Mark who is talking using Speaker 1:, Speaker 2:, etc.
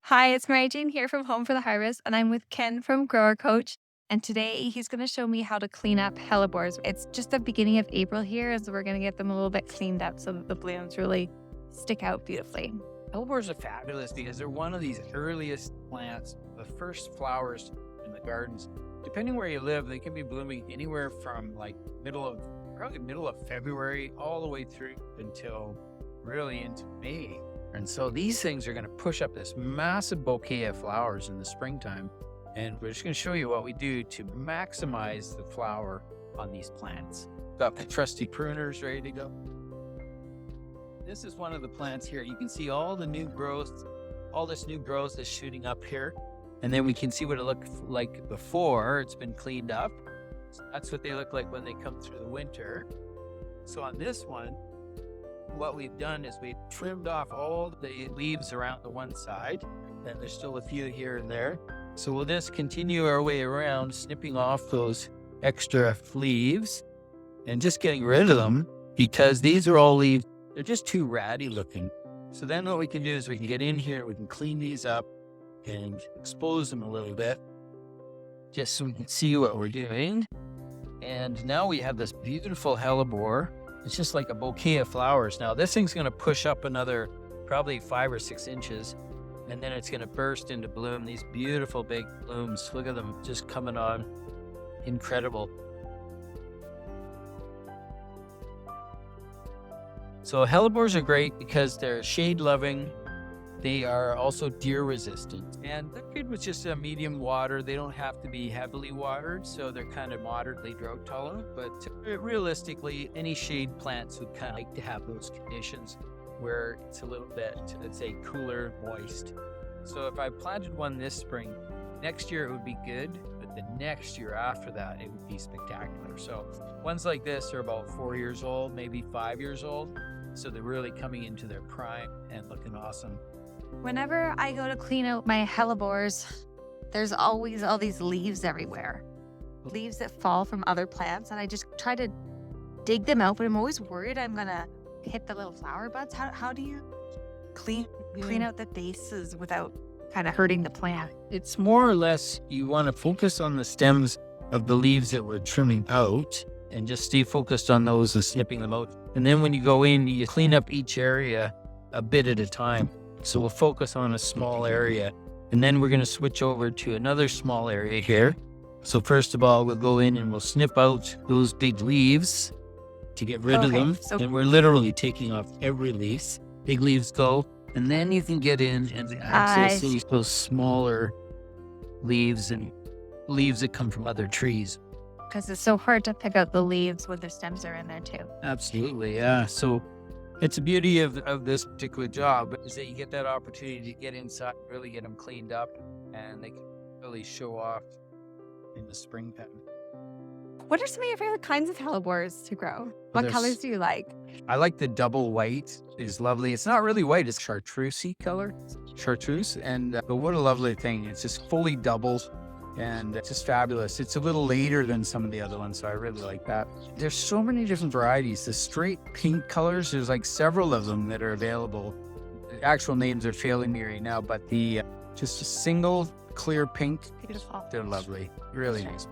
Speaker 1: Hi, it's Mary Jane here from Home for the Harvest, and I'm with Ken from Grower Coach. And today he's going to show me how to clean up hellebores. It's just the beginning of April here, so we're going to get them a little bit cleaned up so that the blooms really stick out beautifully.
Speaker 2: Hellebores are fabulous because they're one of these earliest plants, the first flowers in the gardens. Depending where you live, they can be blooming anywhere from like probably middle of February all the way through until really into May. And so these things are going to push up this massive bouquet of flowers in the springtime. And we're just going to show you what we do to maximize the flower on these plants. Got the trusty pruners ready to go. This is one of the plants here. You can see all the new growth, all this new growth is shooting up here. And then we can see what it looked like before it's been cleaned up. So that's what they look like when they come through the winter. So on this one, what we've done is we've trimmed off all the leaves around the one side, and there's still a few here and there. So we'll just continue our way around, snipping off those extra leaves and just getting rid of them because these are all leaves. They're just too ratty looking. So then what we can do is we can get in here, we can clean these up and expose them a little bit just so we can see what we're doing. And now we have this beautiful hellebore. It's just like a bouquet of flowers. Now this thing's going to push up another probably 5 or 6 inches, and then it's going to burst into bloom. These beautiful big blooms. Look at them just coming on. Incredible. So hellebores are great because they're shade loving. They are also deer resistant, and they're good with just a medium water. They don't have to be heavily watered, so they're kind of moderately drought tolerant. But realistically, any shade plants would kind of like to have those conditions where it's a little bit, let's say, cooler, moist. So if I planted one this spring, next year it would be good, but the next year after that, it would be spectacular. So ones like this are about 4 years old, maybe 5 years old. So they're really coming into their prime and looking awesome.
Speaker 1: Whenever I go to clean out my hellebores, there's always all these leaves everywhere. Leaves that fall from other plants, and I just try to dig them out, but I'm always worried I'm going to hit the little flower buds. How do you clean out the bases without kind of hurting the plant?
Speaker 2: It's more or less you want to focus on the stems of the leaves that we're trimming out and just stay focused on those and snipping them out. And then when you go in, you clean up each area a bit at a time. So we'll focus on a small area, and then we're going to switch over to another small area here. So first of all, we'll go in and we'll snip out those big leaves to get rid of them. And we're literally taking off every leaf. Big leaves go, and then you can get in and access those smaller leaves and leaves that come from other trees.
Speaker 1: Because it's so hard to pick out the leaves when the stems are in there too.
Speaker 2: Absolutely, yeah. So it's the beauty of this particular job is that you get that opportunity to get inside, really get them cleaned up, and they can really show off in the springtime.
Speaker 1: What are some of your favorite kinds of hellebores to grow? What colors do you like?
Speaker 2: I like the double white. It's lovely. It's not really white. It's chartreusey color. Chartreuse. And but what a lovely thing. It's just fully doubled. And it's just fabulous. It's a little later than some of the other ones, so I really like that. There's so many different varieties. The straight pink colors, there's like several of them that are available. The actual names are failing me right now, but the just a single clear pink,
Speaker 1: Beautiful.
Speaker 2: they're lovely. Really nice.